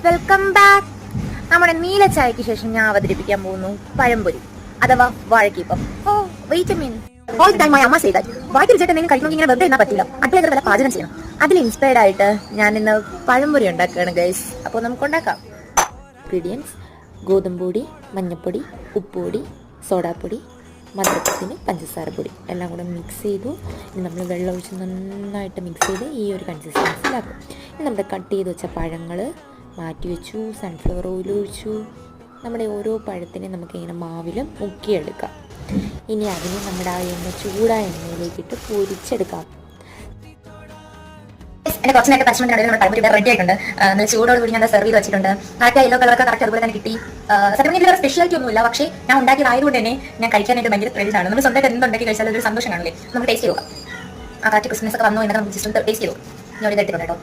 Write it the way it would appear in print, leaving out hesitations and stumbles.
Welcome back. നമ്മുടെ നീല ചായക്ക് ശേഷം ഞാൻ അവതരിപ്പിക്കാൻ പോകുന്നു പഴംപൊരി അഥവാ വാഴക്കീപ്പം. Oh wait a minute. All time my amma say that വാഴയ്ക്ക് ചേട്ടൻ നിങ്ങൾ കഴിക്കണമെങ്കിൽ ഇങ്ങനെ വെറുതെ ഇരുന്നാൽ പറ്റില്ല. അടുക്കളയിൽ വല്ല പാചകം ചെയ്യണം. അതിൽ ഇൻസ്പയർഡ് ആയിട്ട് ഞാൻ ഇന്ന് പഴംപൊരി ഉണ്ടാക്കുകയാണ് ഗൈസ്. അപ്പോൾ നമുക്ക് ഉണ്ടാക്കാം. ഇൻഗ്രീഡിയൻസ്: ഗോതമ്പൊടി, മഞ്ഞൾപ്പൊടി, ഉപ്പുപൊടി, സോഡാപ്പൊടി, മധുരത്തിന് പഞ്ചസാര പൊടി എല്ലാം കൂടെ മിക്സ് ചെയ്തു. ഇനി നമ്മൾ വെള്ളം ഒഴിച്ച് നന്നായിട്ട് മിക്സ് ചെയ്ത് ഈ ഒരു കൺസിസ്റ്റൻസിലാക്കും. ഇനി നമ്മുടെ കട്ട് ചെയ്ത് വെച്ച പഴങ്ങൾ മാറ്റി വെച്ചു. സൺഫ്ലവർ ഓയിൽ ഒഴിച്ചു. നമ്മുടെ ഓരോ പഴത്തിനെയും നമുക്കിങ്ങനെ മാവിൽ മുക്കിയെടുക്കാം. ഇനി അതിനെ നമ്മുടെ ആ ചൂടായ എണ്ണയിലേക്കിട്ട് പൊരിച്ചെടുക്കാം. എൻ്റെ കുറച്ച് നേരത്തെ പച്ചമണിയുടെ നമ്മുടെ പഴംപൊരി റെഡി ആയിട്ടുണ്ട്. ചൂടോട് കൂടി ഞാൻ സെർവ് ചെയ്ത് വെച്ചിട്ടുണ്ട്. കറക്റ്റ് യെല്ലോ കളറൊക്കെ കറക്റ്റ് അതുപോലെ തന്നെ കിട്ടി. സത്യം ഇതിൽ സ്പെഷ്യാലിറ്റി ഒന്നുമില്ല, പക്ഷേ ഞാൻ ഉണ്ടാക്കിയതായതുകൊണ്ട് തന്നെ ഞാൻ കഴിക്കാനായിട്ട് ഭയങ്കര ത്രില്ലാണ്. നമ്മൾ സ്വന്തമായിട്ട് എന്തുണ്ടാക്കി കഴിച്ചാൽ ഒരു സന്തോഷം കാണില്ലേ. നമുക്ക് ടേസ്റ്റ് ചെയ്ത് നോക്കാം. ആ കറക്റ്റ് ക്രിസ്മസ് ഒക്കെ വന്നു എന്നൊക്കെ നമുക്ക് ജസ്റ്റ് ടേസ്റ്റ് ചെയ്തു. ഞാൻ ഇതെടുത്തിട്ടുണ്ട് കേട്ടോ.